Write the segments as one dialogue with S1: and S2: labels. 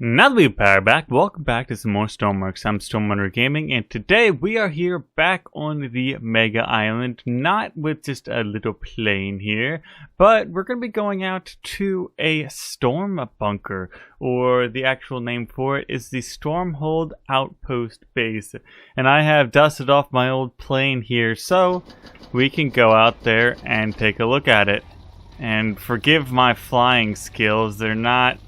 S1: Now that we've powered back, welcome back to some more Stormworks. I'm StormRunner Gaming, and today we are here back on the Mega Island, not with just a little plane here, but we're going to be going out to a storm bunker, or the actual name for it is the Stormhold Outpost base. And I have dusted off my old plane here, so we can go out there and take a look at it. And forgive my flying skills, they're not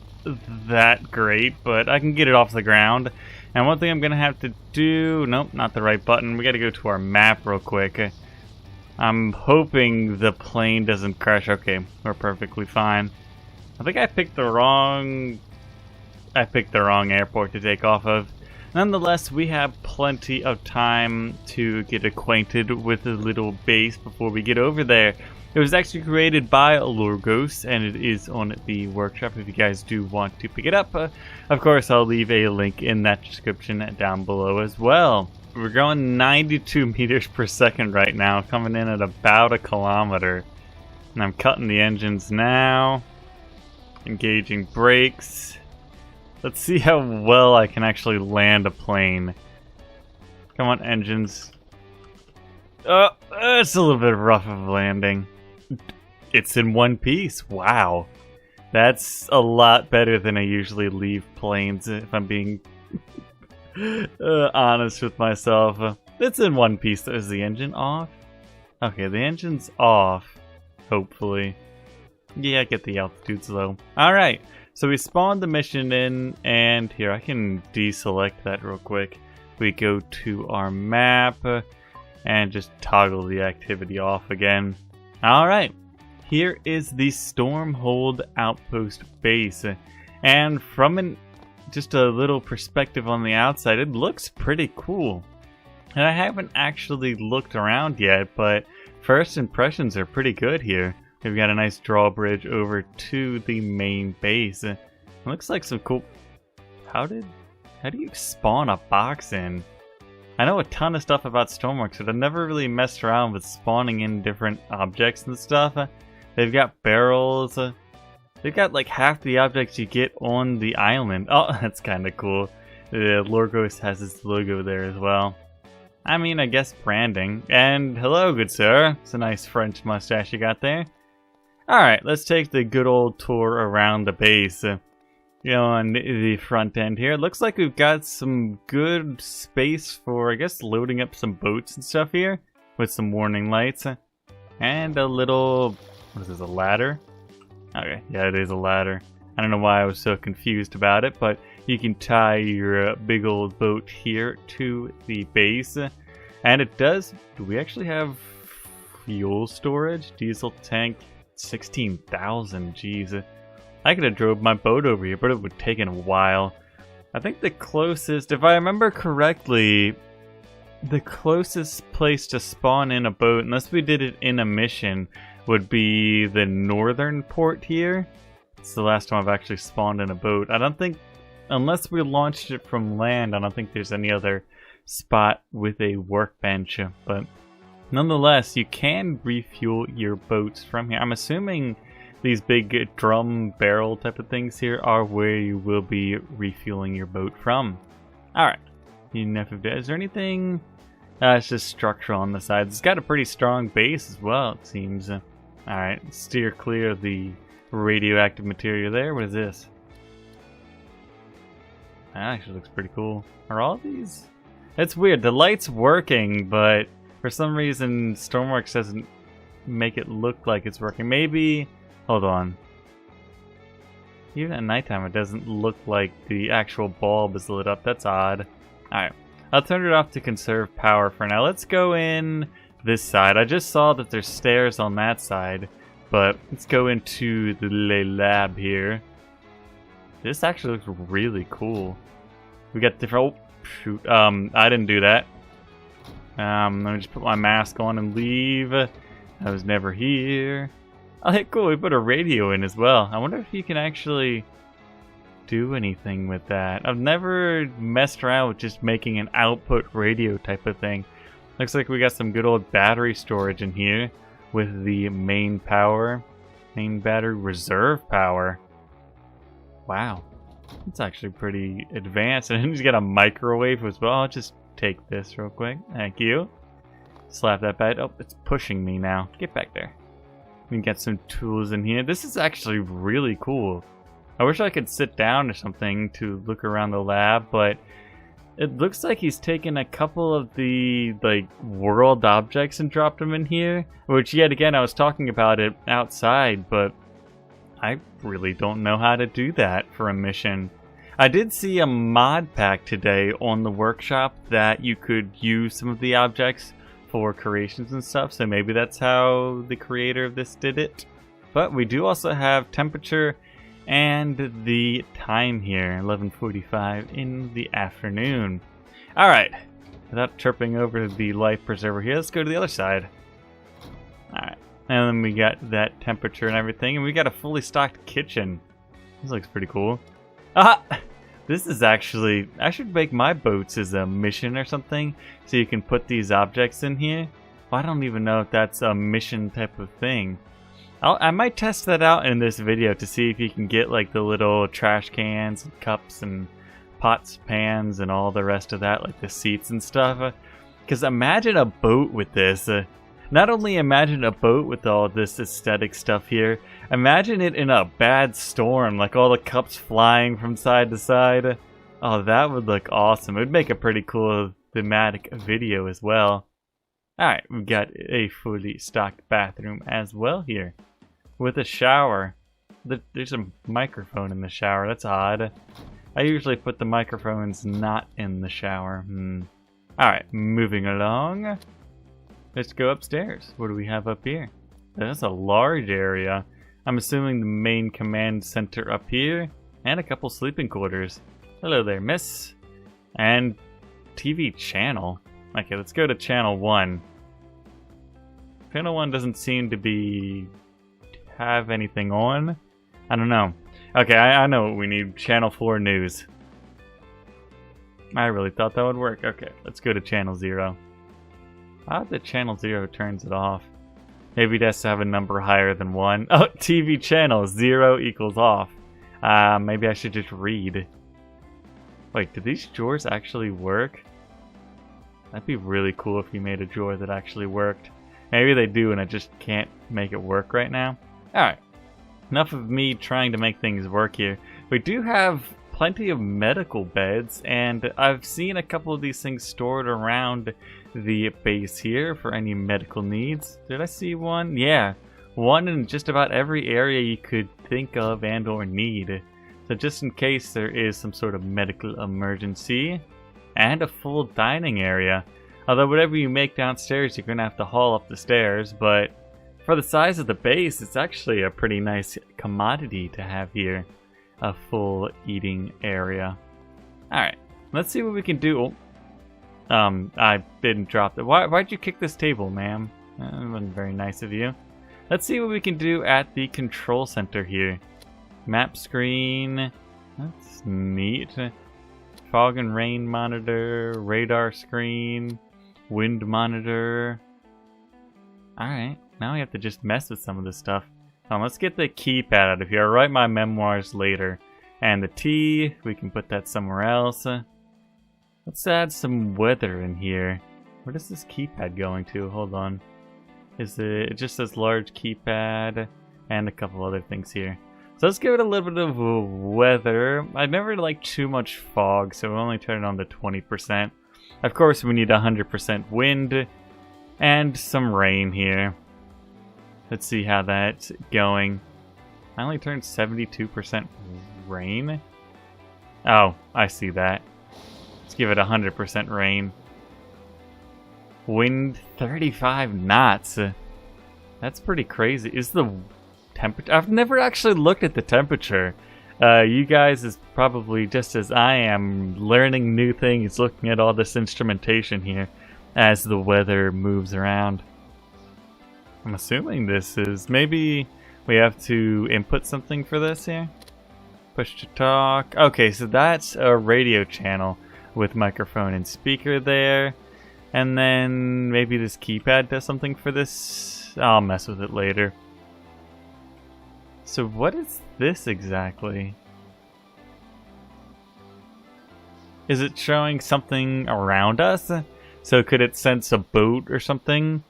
S1: that great, but I can get it off the ground. And one thing I'm gonna have to do, nope, not the right button, we gotta go to our map real quick. I'm hoping the plane doesn't crash. Okay, we're perfectly fine. I think I picked the wrong airport to take off of. Nonetheless, we have plenty of time to get acquainted with the little base before we get over there. It was actually created by Lorgos, and it is on the workshop if you guys do want to pick it up. Of course, I'll leave a link in that description down below as well. We're going 92 meters per second right now, coming in at about a kilometer. And I'm cutting the engines now, engaging brakes. Let's see how well I can actually land a plane. Come on, engines. It's a little bit rough of landing. It's in one piece. Wow. That's a lot better than I usually leave planes, if I'm being honest with myself. It's in one piece. Is the engine off? Okay, the engine's off. Hopefully. Yeah, get the altitudes low. Alright, so we spawned the mission in, and here, I can deselect that real quick. We go to our map, and just toggle the activity off again. Alright, here is the Stormhold Outpost base, and from just a little perspective on the outside, it looks pretty cool. And I haven't actually looked around yet, but first impressions are pretty good here. We've got a nice drawbridge over to the main base. It looks like some cool... How do you spawn a box in? I know a ton of stuff about Stormworks, but I've never really messed around with spawning in different objects and stuff. They've got barrels. They've got like half the objects you get on the island. Oh, that's kind of cool. Lorgos has his logo there as well. I mean, I guess branding. And hello, good sir. It's a nice French mustache you got there. Alright, let's take the good old tour around the base. On the front end here, it looks like we've got some good space for, I guess, loading up some boats and stuff here with some warning lights and a little, what is this, a ladder? Okay, yeah, it is a ladder. I don't know why I was so confused about it, but you can tie your big old boat here to the base, and it does. Do we actually have fuel storage? Diesel tank 16,000. Jeez. I could have drove my boat over here, but it would have taken a while. I think the closest, if I remember correctly, the closest place to spawn in a boat, unless we did it in a mission, would be the northern port here. It's the last time I've actually spawned in a boat. I don't think, unless we launched it from land, I don't think there's any other spot with a workbench. But nonetheless, you can refuel your boats from here. I'm assuming these big drum barrel type of things here are where you will be refueling your boat from. Alright. Enough of that. Is there anything? It's just structural on the sides. It's got a pretty strong base as well, it seems. Alright. Steer clear of the radioactive material there. What is this? That actually looks pretty cool. Are all these? It's weird. The light's working, but for some reason Stormworks doesn't make it look like it's working. Maybe... Hold on. Even at nighttime, it doesn't look like the actual bulb is lit up. That's odd. Alright. I'll turn it off to conserve power for now. Let's go in this side. I just saw that there's stairs on that side. But let's go into the lab here. This actually looks really cool. We got different... Oh, shoot. I didn't do that. Let me just put my mask on and leave. I was never here. Oh, hey, cool, we put a radio in as well. I wonder if you can actually do anything with that. I've never messed around with just making an output radio type of thing. Looks like we got some good old battery storage in here with the main power. Main battery reserve power. Wow. It's actually pretty advanced. And he's got a microwave as well. I'll just take this real quick. Thank you. Slap that back. Oh, it's pushing me now. Get back there. We can get some tools in here. This is actually really cool. I wish I could sit down or something to look around the lab, but it looks like he's taken a couple of the like world objects and dropped them in here. Which yet again, I was talking about it outside, but I really don't know how to do that for a mission. I did see a mod pack today on the workshop that you could use some of the objects for creations and stuff, so maybe that's how the creator of this did it. But we do also have temperature and the time here, 11:45 in the afternoon. Alright, without tripping over the life preserver here, let's go to the other side. Alright, and then we got that temperature and everything, and we got a fully stocked kitchen. This looks pretty cool. Ah! This is actually, I should make my boats as a mission or something, so you can put these objects in here. Well, I don't even know if that's a mission type of thing. I might test that out in this video to see if you can get like the little trash cans and cups and pots, pans, and all the rest of that, like the seats and stuff. Because imagine a boat with this. Not only imagine a boat with all this aesthetic stuff here, imagine it in a bad storm, like all the cups flying from side to side. Oh, that would look awesome. It would make a pretty cool thematic video as well. Alright, we've got a fully stocked bathroom as well here, with a shower. There's a microphone in the shower, that's odd. I usually put the microphones not in the shower. Alright, moving along. Let's go upstairs. What do we have up here? That's a large area. I'm assuming the main command center up here, and a couple sleeping quarters. Hello there, miss. And TV channel. Okay, let's go to channel 1. Channel 1 doesn't seem to have anything on. I don't know. Okay, I know what we need. Channel 4 news. I really thought that would work. Okay, let's go to channel 0. How the channel 0 turns it off? Maybe it has to have a number higher than 1. Oh, TV channel 0 equals off. Maybe I should just read. Wait, do these drawers actually work? That'd be really cool if you made a drawer that actually worked. Maybe they do and I just can't make it work right now. Alright, enough of me trying to make things work here. We do have plenty of medical beds, and I've seen a couple of these things stored around the base here for any medical needs. Did I see one? Yeah, one in just about every area you could think of and or need. So just in case there is some sort of medical emergency. And a full dining area. Although whatever you make downstairs you're going to have to haul up the stairs, but for the size of the base it's actually a pretty nice commodity to have here. A full eating area. Alright, let's see what we can do. I didn't drop it. Why'd you kick this table, ma'am? That wasn't very nice of you. Let's see what we can do at the control center here. Map screen. That's neat. Fog and rain monitor. Radar screen. Wind monitor. Alright, now we have to just mess with some of this stuff. Let's get the keypad out of here. I'll write my memoirs later. And the T, we can put that somewhere else. Let's add some weather in here. Where does this keypad going to? Hold on. It just says large keypad and a couple other things here. So let's give it a little bit of weather. I never like too much fog, so we'll only turn it on to 20%. Of course, we need 100% wind and some rain here. Let's see how that's going. I only turned 72% rain. Oh, I see that. Let's give it 100% rain. Wind 35 knots. That's pretty crazy. Is the temperature? I've never actually looked at the temperature. You guys is probably just as I am learning new things, looking at all this instrumentation here as the weather moves around. I'm assuming this is, maybe we have to input something for this here. Push to talk. Okay, so that's a radio channel with microphone and speaker there. And then maybe this keypad does something for this. I'll mess with it later. So what is this exactly? Is it showing something around us? So could it sense a boat or something?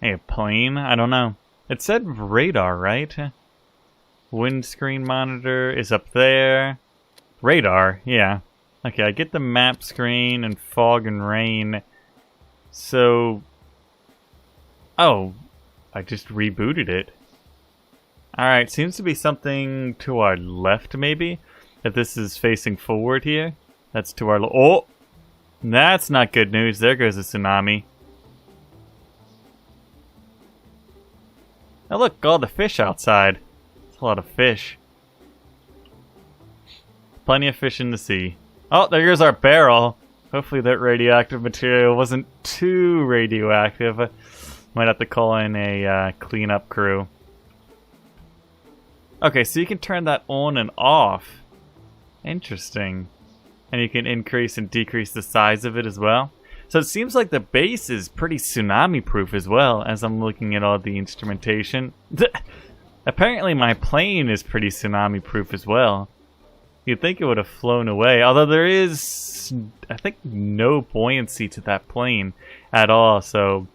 S1: Hey, a plane? I don't know. It said radar, right? Windscreen monitor is up there. Radar, yeah. Okay, I get the map screen and fog and rain. So... Oh, I just rebooted it. Alright, seems to be something to our left, maybe? If this is facing forward here. That's to our... Oh! That's not good news. There goes a tsunami. Oh look, all the fish outside. It's a lot of fish. Plenty of fish in the sea. Oh, there goes our barrel. Hopefully that radioactive material wasn't too radioactive. Might have to call in a cleanup crew. Okay, so you can turn that on and off. Interesting. And you can increase and decrease the size of it as well. So it seems like the base is pretty tsunami proof as well, as I'm looking at all the instrumentation. Apparently my plane is pretty tsunami proof as well. You'd think it would have flown away, although there is, I think, no buoyancy to that plane at all, so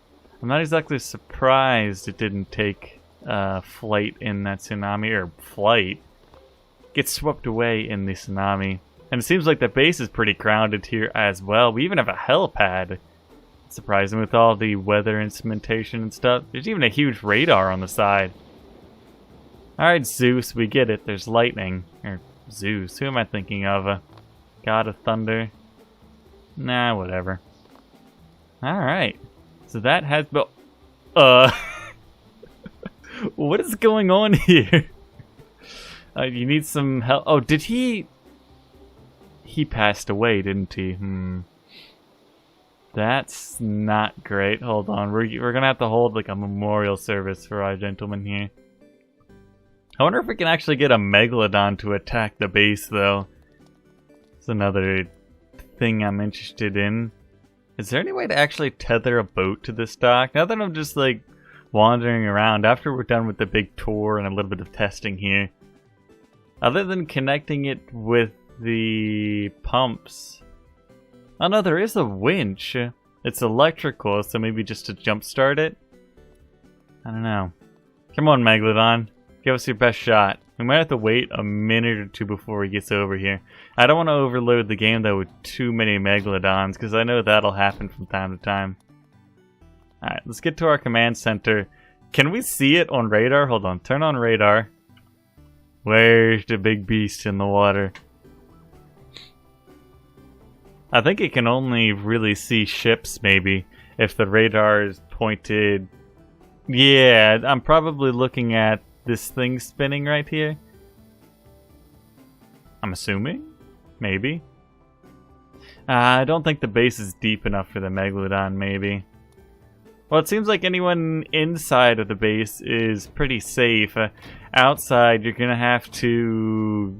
S1: I'm not exactly surprised it didn't take flight in that tsunami, or flight. Get swept away in the tsunami. And it seems like the base is pretty grounded here as well. We even have a helipad. Surprising with all the weather instrumentation and stuff. There's even a huge radar on the side. Alright, Zeus, we get it. There's lightning. Or Zeus, who am I thinking of? God of Thunder? Nah, whatever. Alright. So that has... What is going on here? You need some help. Oh, did he... He passed away, didn't he? That's not great. Hold on. We're gonna have to hold like a memorial service for our gentleman here. I wonder if we can actually get a Megalodon to attack the base, though. It's another thing I'm interested in. Is there any way to actually tether a boat to this dock? Now that I'm just like wandering around after we're done with the big tour and a little bit of testing here. Other than connecting it with the pumps. Oh no, there is a winch. It's electrical, so maybe just to jumpstart it? I don't know. Come on, Megalodon. Give us your best shot. We might have to wait a minute or two before he gets over here. I don't want to overload the game though with too many Megalodons, because I know that'll happen from time to time. Alright, let's get to our command center. Can we see it on radar? Hold on, turn on radar. Where's the big beast in the water? I think it can only really see ships, maybe, if the radar is pointed... Yeah, I'm probably looking at this thing spinning right here. I'm assuming? Maybe. I don't think the base is deep enough for the Megalodon, maybe. Well, it seems like anyone inside of the base is pretty safe. Outside, you're gonna have to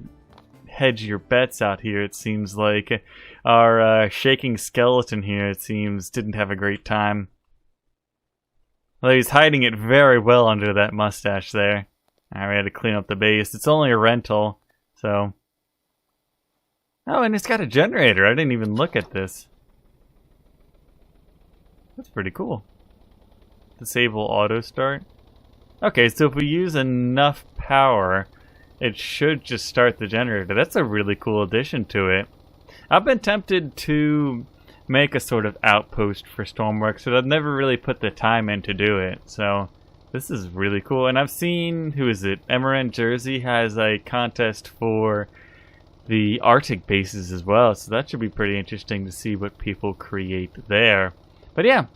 S1: hedge your bets out here, it seems like. Our shaking skeleton here, it seems, didn't have a great time. Well, he's hiding it very well under that mustache there. Alright, we had to clean up the base. It's only a rental, so... Oh, and it's got a generator. I didn't even look at this. That's pretty cool. Disable auto start. Okay, so if we use enough power, it should just start the generator. That's a really cool addition to it. I've been tempted to make a sort of outpost for Stormworks, but I've never really put the time in to do it. So this is really cool. And I've seen, who is it? Emerald Jersey has a contest for the Arctic bases as well. So that should be pretty interesting to see what people create there. But yeah,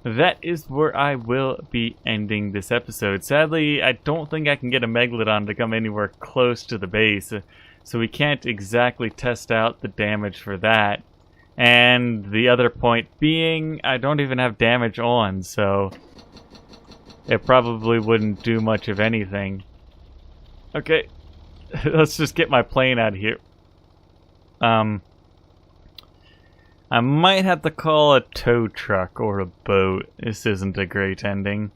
S1: that is where I will be ending this episode. Sadly, I don't think I can get a Megalodon to come anywhere close to the base. So we can't exactly test out the damage for that. And the other point being, I don't even have damage on, so it probably wouldn't do much of anything. Okay, let's just get my plane out of here. I might have to call a tow truck or a boat. This isn't a great ending.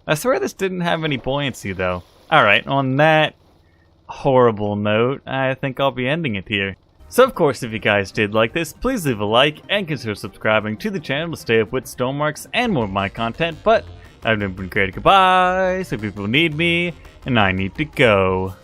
S1: I swear this didn't have any buoyancy though. Alright, on that horrible note, I think I'll be ending it here. So of course, if you guys did like this, please leave a like and consider subscribing to the channel to stay up with Stormworks and more of my content. But I've never been created. Goodbye, so people need me, and I need to go.